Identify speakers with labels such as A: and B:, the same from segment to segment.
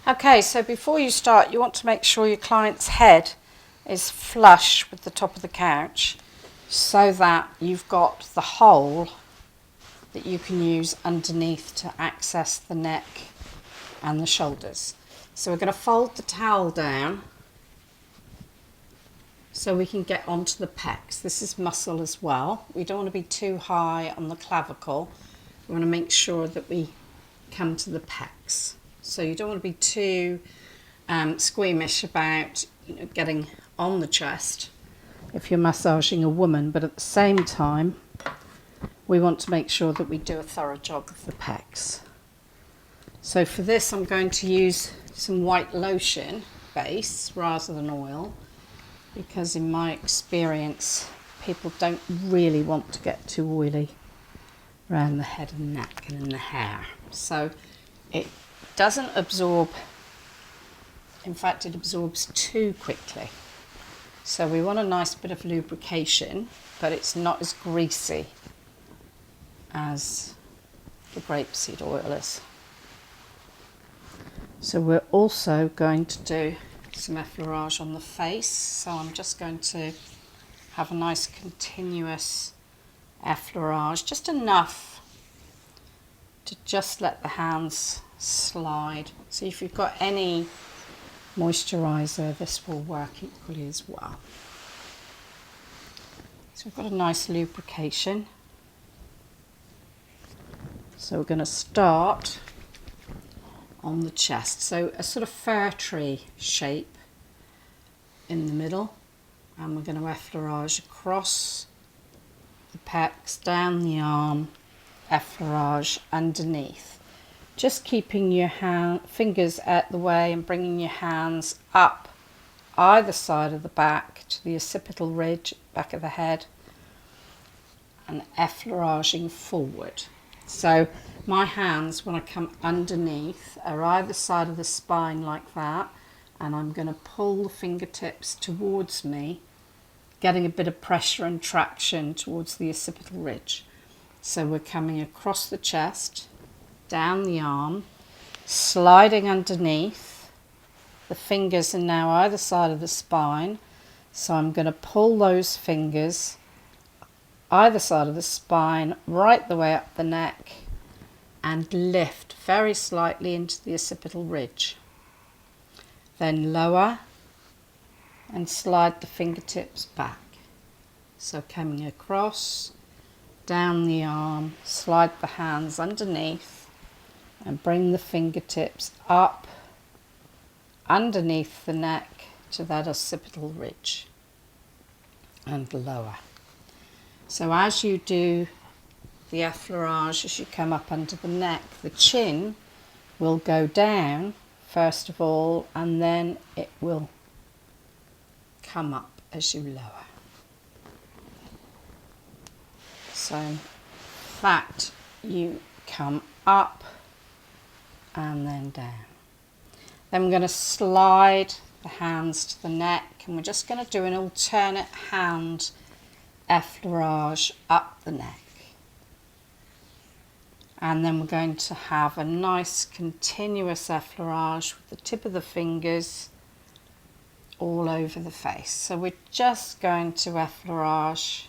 A: Okay, so before you start, you want to make sure your client's head is flush with the top of the couch so that you've got the hole that you can use underneath to access the neck and the shoulders. So we're going to fold the towel down so we can get onto the pecs. This is muscle as well. We don't want to be too high on the clavicle. We want to make sure that we come to the pecs. So you don't want to be too squeamish about getting on the chest if you're massaging a woman, but at the same time we want to make sure that we do a thorough job of the pecs. So for this I'm going to use some white lotion base rather than oil, because in my experience people don't really want to get too oily around the head and neck and in the hair. So it doesn't absorb, in fact it absorbs too quickly. So we want a nice bit of lubrication, but it's not as greasy as the grapeseed oil is. So we're also going to do some effleurage on the face. So I'm just going to have a nice continuous effleurage, just enough to just let the hands slide. So if you've got any moisturiser, this will work equally as well. So we've got a nice lubrication. So we're going to start on the chest. So a sort of fir tree shape in the middle, and we're going to effleurage across the pecs, down the arm, effleurage underneath. Just keeping your fingers out the way and bringing your hands up either side of the back to the occipital ridge, back of the head, and effleuraging forward. So my hands, when I come underneath, are either side of the spine like that, and I'm going to pull the fingertips towards me, getting a bit of pressure and traction towards the occipital ridge. So we're coming across the chest, down the arm, sliding underneath. The fingers are now either side of the spine, so I'm going to pull those fingers either side of the spine right the way up the neck and lift very slightly into the occipital ridge. Then lower and slide the fingertips back. So coming across, down the arm, slide the hands underneath and bring the fingertips up underneath the neck to that occipital ridge and lower. So as you do the effleurage, as you come up under the neck, the chin will go down first of all, and then it will come up as you lower. So in fact you come up and then down. Then we're going to slide the hands to the neck, and we're just going to do an alternate hand effleurage up the neck. And then we're going to have a nice continuous effleurage with the tip of the fingers all over the face. So we're just going to effleurage.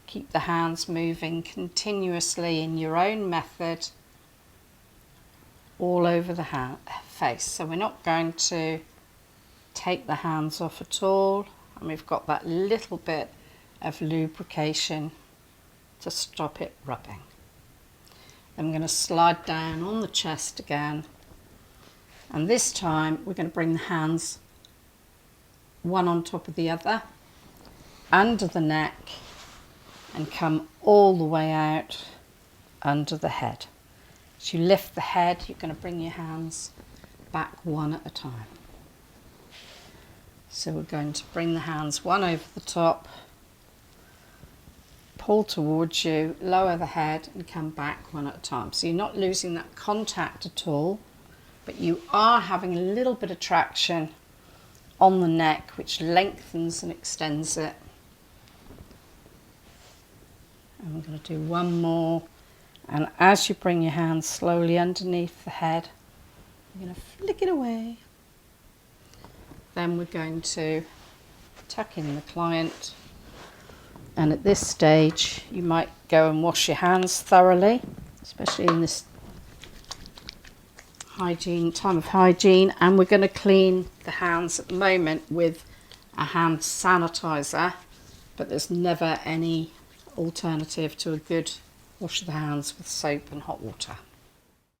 A: Keep the hands moving continuously in your own method all over the face. So we're not going to take the hands off at all, and we've got that little bit of lubrication to stop it rubbing. Then I'm going to slide down on the chest again, and this time we're going to bring the hands one on top of the other under the neck and come all the way out under the head. As you lift the head, you're going to bring your hands back one at a time. So we're going to bring the hands one over the top, pull towards you, lower the head and come back one at a time. So you're not losing that contact at all, but you are having a little bit of traction on the neck, which lengthens and extends it. And we're going to do one more. And as you bring your hands slowly underneath the head, We're going to flick it away. Then we're going to tuck in the client, and at this stage you might go and wash your hands thoroughly, especially in this time of hygiene, and we're going to clean the hands at the moment with a hand sanitizer, but there's never any alternative to a good wash of the hands with soap and hot water.